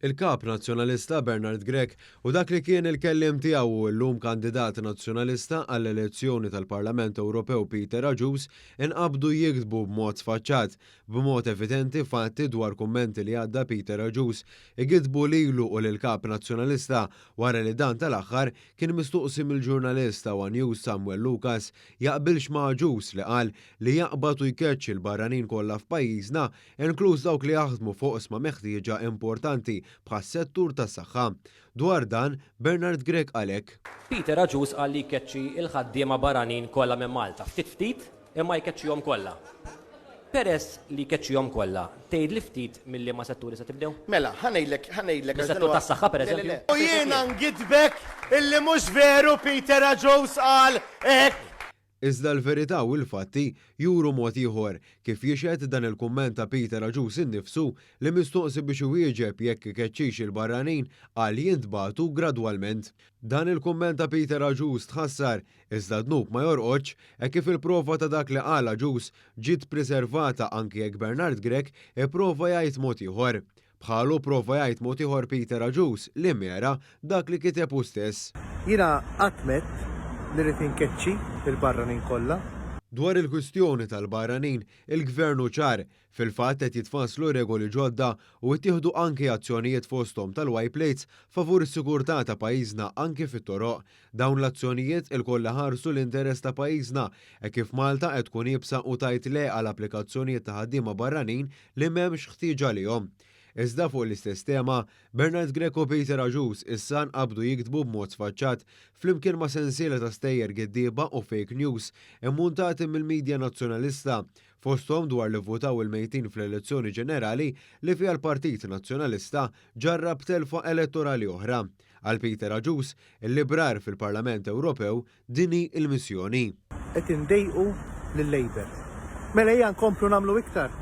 Il-kap nazzjonalista Bernard Grek u dak li kien il-kellim tiegħu llum kandidat nazzjonalista għall-elezzjoni tal-Parlament Ewropew Peter Aġus inqabdu jiktbu b'mod sfaċċat b'mod evidenti fatti dwar kummenti li għadda Peter Aġus igidbu lilu u lill-kap nazzjonalista wara li dan tal-aħħar kien mistuqsi mill-ġurnalista wa News Samuel Lucas jaqbilx ma' Aġus li qal li jaqbad u jkeċċ il-barranin kollha f'pajjiżna inkluż dawk li jaħdmu fuq isma' meħtieġa importanti bħas-settur tas-saħħa. Dwar dan, Bernard Grek għalek. Peter Aġus qal li jkeċċi il-ħaddiema barranin kollha minn Malta. Ftit imma jkeċċihom kollha. Peress li jkeċċihom kollha, tgħid li ftit milli setturi se tibdew? Mela, ħanejlek. Is-settur tas-saħħa pereżempju. U jiena ngidbek illi mhux veru Peter Aġus qal hekk. Iżda l-verità u l-fatti juru mod ieħor kif jixed dan il-kumment ta' Peter Aġus innifsu li mistoqsi biex iwieġeb jekk ikeċċix il-barranin għal jintbagħtu gradwalment. Dan il-kumment ta' Peter Aġus tħassar iżda dnub ma jorqodx hekk kif il-prova ta' dak li qal Aġus ġiet preservata anke jekk Bernard Grek ipprova jgħid mod ieħor. Bħalu prova jgħid mod ieħor Peter Aġus li mera dak li kiteb hu stess. Jiena qatt li rrid inkeċċi il-barranin kollha. Dwar il-kwistjoni tal-barranin, il-gvernu ċar fil-fatt qed jitfasslu regoli ġodda u ttieħdu anke azzjonijiet fosthom tal-white plates favur is-sigurtà ta' pajjiżna anke fit-toroq. Dawn l-azzjonijiet il-kollha ħarsu l-interess ta' pajjiżna e kif Malta qed tkun jibsa u tajt le għal applikazzjonijiet ta' ħaddiema barranin li m'hemmx ħtieġa lihom. Iżda fuq l-istess tema, Bernard Grek u Peter Aġus issa nqabdu jiktbu b'mod sfaċċat flimkien ma' sensiela ta' stejjer giddieba u fake news immuntati mill-medja nazzjonalista fosthom dwar li votaw il-mejtin fl-elezzjoni ġenerali li fiha l-Partit Nazzjonalista ġarrab telfa elettorali oħra. Għal Peter Aġus, il-librar fil-Parlament Ewropew dini il-missjoni. Qed indejqu lill-Labor. Mela hija nkomplu nagħmlu iktar.